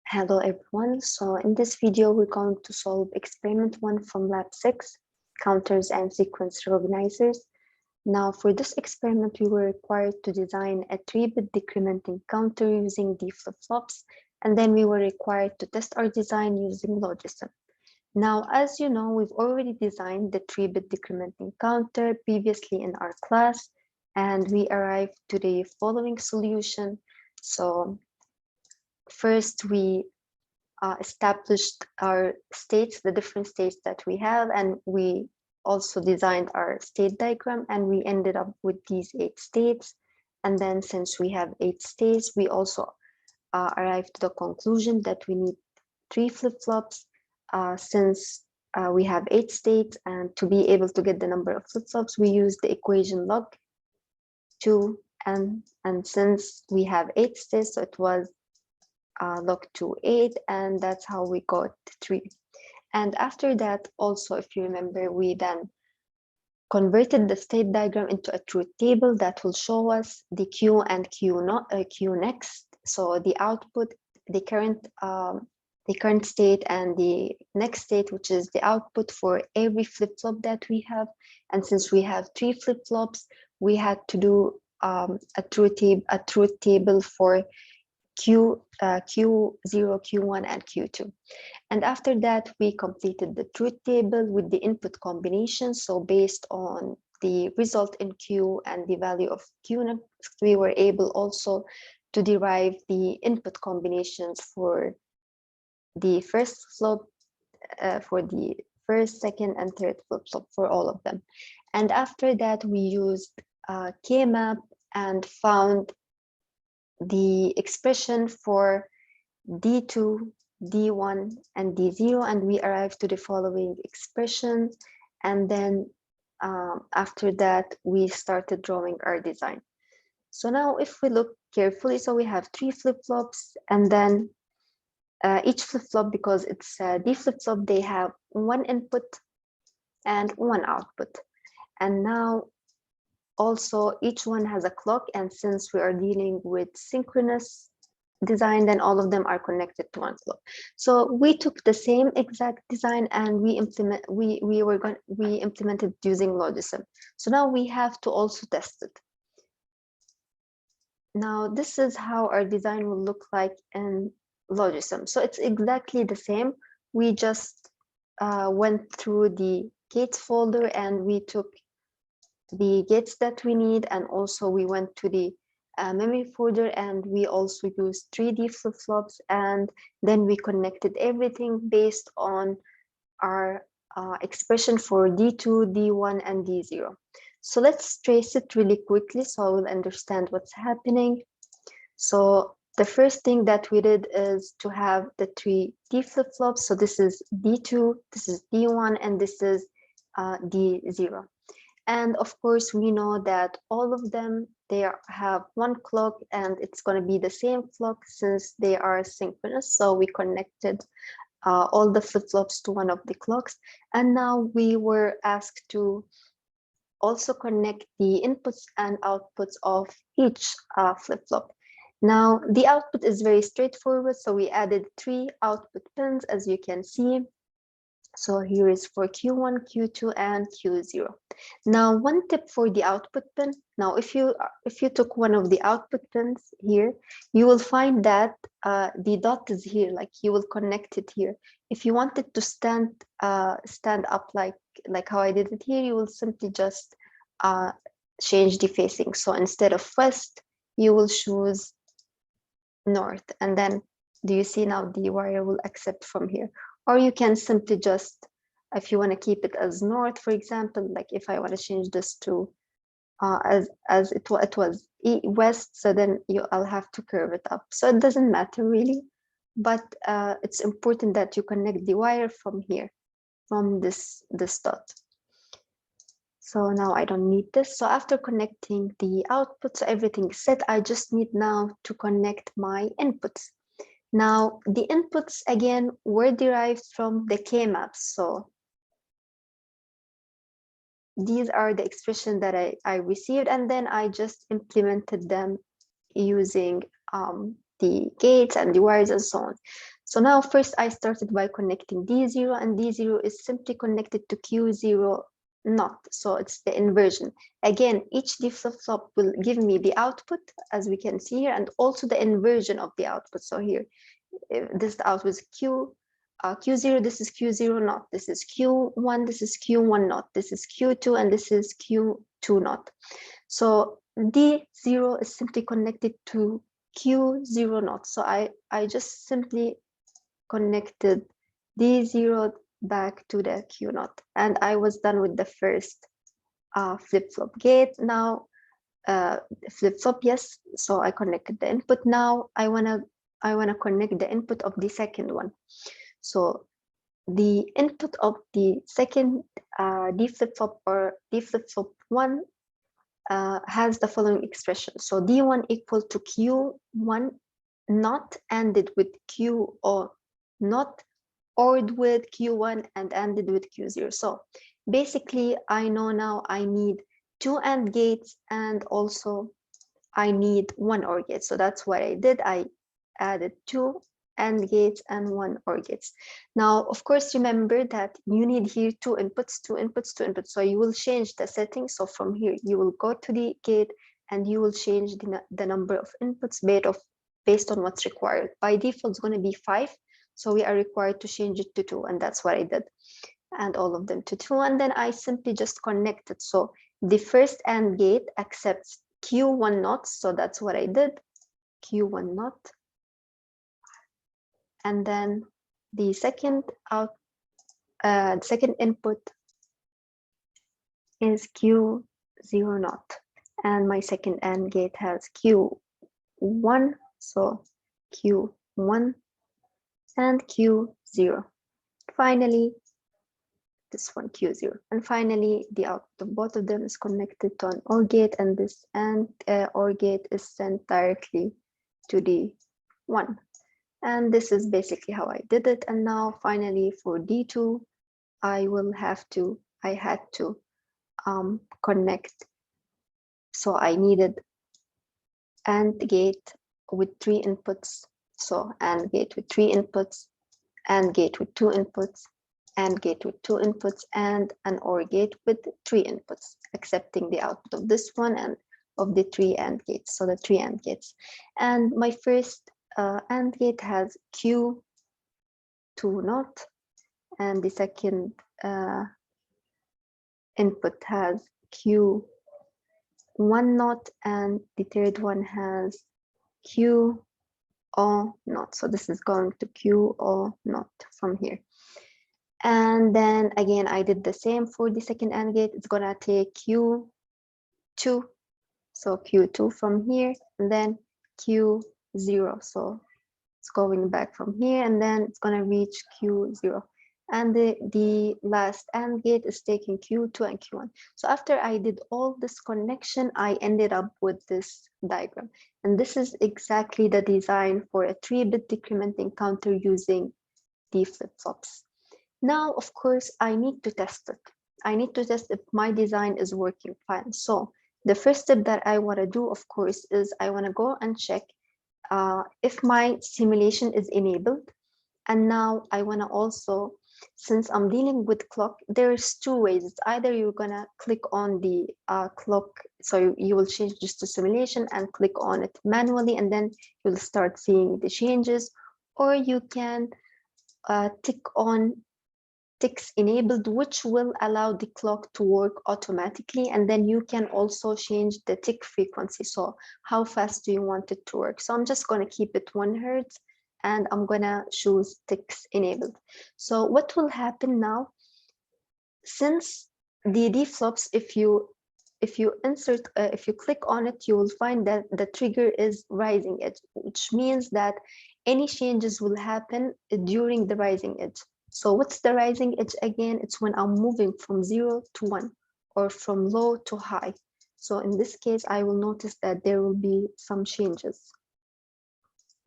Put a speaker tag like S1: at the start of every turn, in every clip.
S1: Hello everyone, so in this video we're going to solve experiment 1 from lab 6, counters and sequence reorganizers. Now for this experiment we were required to design a 3-bit decrementing counter using the flip-flops, and then we were required to test our design using Logisim. Now as you know, we've already designed the 3-bit decrementing counter previously in our class, and we arrived to the following solution. So first we established our states, the different states that we have, and we also designed our state diagram, and we ended up with these 8 states. And then since we have 8 states, we also arrived to the conclusion that we need 3 flip-flops since we have 8 states, and to be able to get the number of flip-flops, we use the equation log 2, and since we have 8 states, so it was log 2 8, and that's how we got 3. And after that, also if you remember, we then converted the state diagram into a truth table that will show us the Q and Q next. So the output, the current state, and the next state, which is the output for every flip-flop that we have. And since we have 3 flip-flops, we had to do a truth table for Q0, Q1, and Q2. And after that, we completed the truth table with the input combination. So based on the result in Q and the value of Q next, we were able also to derive the input combinations for the first flip, for the first, second, and third flip-flop for all of them. And after that, we used K-map and found the expression for D2, D1, and D0, and we arrived to the following expression. And then after that, we started drawing our design. So now if we look carefully, so we have 3 flip-flops, and then each flip-flop, because it's D flip-flop, they have 1 input and 1 output. And now also each one has a clock, and since we are dealing with synchronous design, then all of them are connected to one clock. So we took the same exact design and we implemented using Logisim. So now we have to also test it. Now this is how our design will look like in Logisim. So it's exactly the same. We just went through the gates folder and we took the gates that we need, and also we went to the memory folder and we also used 3D flip-flops, and then we connected everything based on our expression for D2, D1, and D0. So let's trace it really quickly so I will understand what's happening. So the first thing that we did is to have the 3 D flip-flops. So this is D2, this is D1, and this is D0. And of course, we know that all of them, they have 1 clock, and it's going to be the same clock since they are synchronous. So we connected all the flip-flops to one of the clocks. And now we were asked to also connect the inputs and outputs of each flip-flop. Now, the output is very straightforward. So we added 3 output pins, as you can see. So here is for Q1, Q2, and Q0. Now, one tip for the output pin. Now, if you took one of the output pins here, you will find that the dot is here, like you will connect it here. If you want it to stand up like how I did it here, you will simply just change the facing. So instead of west, you will choose north, and then do you see now the wire will accept from here? Or you can simply just, if you want to keep it as north, for example, like if I want to change this to as it was west, so then I'll have to curve it up. So it doesn't matter really, but it's important that you connect the wire from here, from this dot. So now I don't need this. So after connecting the outputs, everything is set. I just need now to connect my inputs. Now, the inputs, again, were derived from the K-maps. So these are the expressions that I received, and then I just implemented them using the gates and the wires and so on. So now first I started by connecting D0, and D0 is simply connected to Q0 not. So it's the inversion. Again, each D flip-flop will give me the output, as we can see here, and also the inversion of the output. So here, this output is Q0, this is Q0 not, this is Q1, this is Q1 not, this is Q2, and this is Q2 not. So D0 is simply connected to Q0 not. So I just simply connected D0 back to the Q naught, and I was done with the first flip-flop gate. Now flip-flop, yes, so I connected the input. Now I wanna connect the input of the second one. So the input of the second D flip-flop, or D flip-flop 1, has the following expression. So D1 equal to Q1 not ended with Q or not, ORed with Q1 and ended with Q0. So basically, I know now I need 2 AND gates, and also I need 1 OR gate. So that's what I did. I added 2 AND gates and 1 OR gates. Now, of course, remember that you need here 2 inputs, 2 inputs, 2 inputs. So you will change the settings. So from here, you will go to the gate and you will change the number of inputs based on what's required. By default, it's going to be 5. So we are required to change it to 2, and that's what I did. And all of them to 2, and then I simply just connected. So the first AND gate accepts Q1 not, so that's what I did, Q1 not. And then the second second input is Q0 not, and my second AND gate has Q1, so Q1 and Q0. Finally, this one Q0, and finally the output of both of them is connected to an OR gate, and this OR gate is sent directly to the 1. And this is basically how I did it. And now finally for D2, I had to connect. So I needed AND gate with 3 inputs. So AND gate with 3 inputs, AND gate with 2 inputs, AND gate with 2 inputs, and an OR gate with 3 inputs, accepting the output of this one and of the 3 AND gates. So the 3 AND gates. And my first AND gate has Q2 not, and the second input has Q1 not, and the third one has Q O not. So this is going to Q O not from here. And then again, I did the same for the second AND gate. It's gonna take Q2, so Q2 from here, and then Q0. So it's going back from here, and then it's gonna reach Q0. And the last AND gate is taking Q2 and Q1. So after I did all this connection, I ended up with this diagram. And this is exactly the design for a 3-bit decrementing counter using D flip-flops. Now, of course, I need to test it. I need to test if my design is working fine. So the first step that I want to do, of course, is I want to go and check if my simulation is enabled. And now I want to also, since I'm dealing with clock, there's 2 ways. It's either you're going to click on the clock, so you will change just to simulation and click on it manually, and then you'll start seeing the changes, or you can tick on ticks enabled, which will allow the clock to work automatically. And then you can also change the tick frequency. So how fast do you want it to work? So I'm just going to keep it 1 Hertz, and I'm going to choose ticks enabled. So what will happen now, since the D flops, if you click on it, you will find that the trigger is rising edge, which means that any changes will happen during the rising edge. So what's the rising edge again? It's when I'm moving from 0 to 1, or from low to high. So in this case, I will notice that there will be some changes.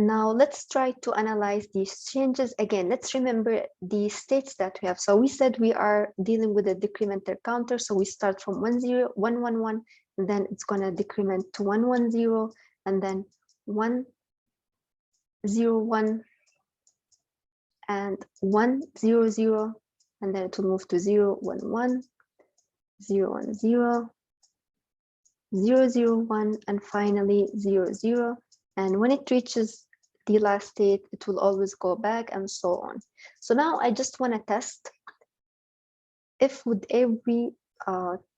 S1: Now let's try to analyze these changes. Again, let's remember the states that we have. So we said we are dealing with a decrementer counter. So we start from 1 0, 1 1 1, and then it's going to decrement to 1 1 0, and then 1 0 1, and 1 0 0, and then it will move to 0 1 1, 0 1 0, 0 0 1, and finally 0 0. And when it reaches the last state, it will always go back, and so on. So now I just want to test if with every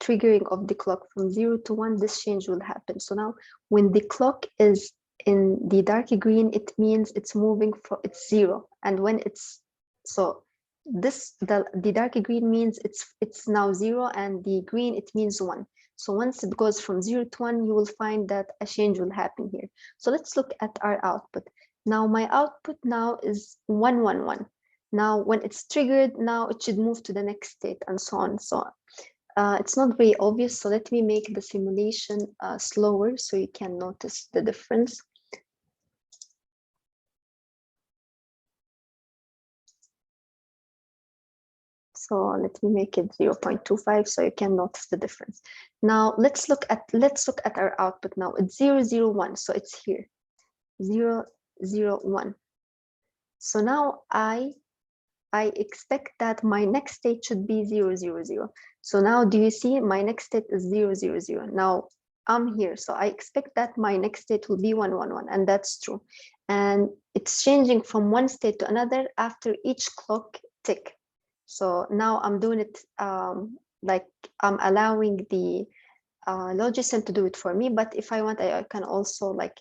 S1: triggering of the clock from 0 to 1, this change will happen. So now when the clock is in the dark green, it means it's moving from, it's 0. And when it's, so this, the dark green means it's now 0, and the green, it means 1. So once it goes from 0 to 1, you will find that a change will happen here. So let's look at our output. Now my output now is 1 1 1. Now, when it's triggered, now it should move to the next state, and so on. So it's not very obvious. So let me make the simulation slower so you can notice the difference. So let me make it 0.25 so you can notice the difference. Now let's look at our output now. It's 0 0 1, so it's here. 0 0 1. So now I expect that my next state should be 0 0 0. So now do you see my next state is 0 0 0. Now I'm here, so I expect that my next state will be 1 1 1, and that's true. And it's changing from one state to another after each clock tick. So now I'm doing it like I'm allowing the Logisim to do it for me. But if I want, I can also like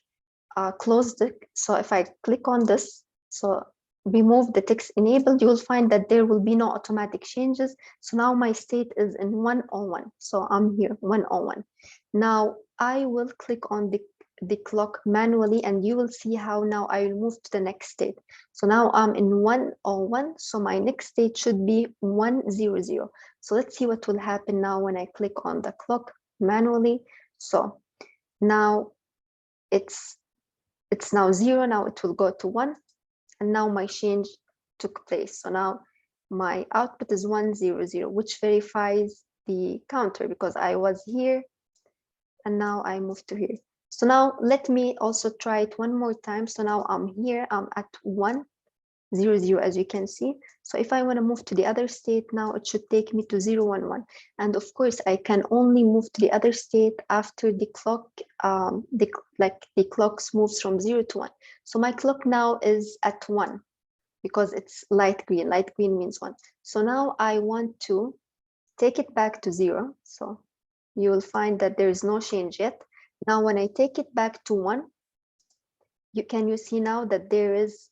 S1: close the. So if I click on this, so remove the text enabled, you will find that there will be no automatic changes. So now my state is in 101. So I'm here 101. Now I will click on the clock manually, and you will see how now I will move to the next state. So now I'm in 101. So my next state should be 100. So let's see what will happen now when I click on the clock manually. So now it's now 0. Now it will go to 1. And now my change took place. So now my output is 100, which verifies the counter because I was here and now I moved to here. So now let me also try it one more time. So now I'm here, I'm at 100, as you can see. So if I want to move to the other state now, it should take me to 011. And of course, I can only move to the other state after the clock, the clocks moves from 0 to 1. So my clock now is at 1 because it's light green. Light green means 1. So now I want to take it back to 0. So you will find that there is no change yet. Now, when I take it back to 1, you see now that there is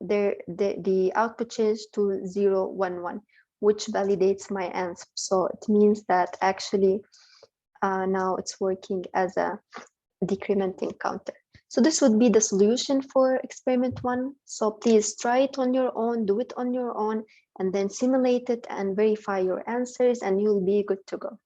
S1: the output changed to 011, which validates my answer. So it means that actually now it's working as a decrementing counter. So this would be the solution for experiment 1. So please try it on your own, do it on your own, and then simulate it and verify your answers, and you'll be good to go.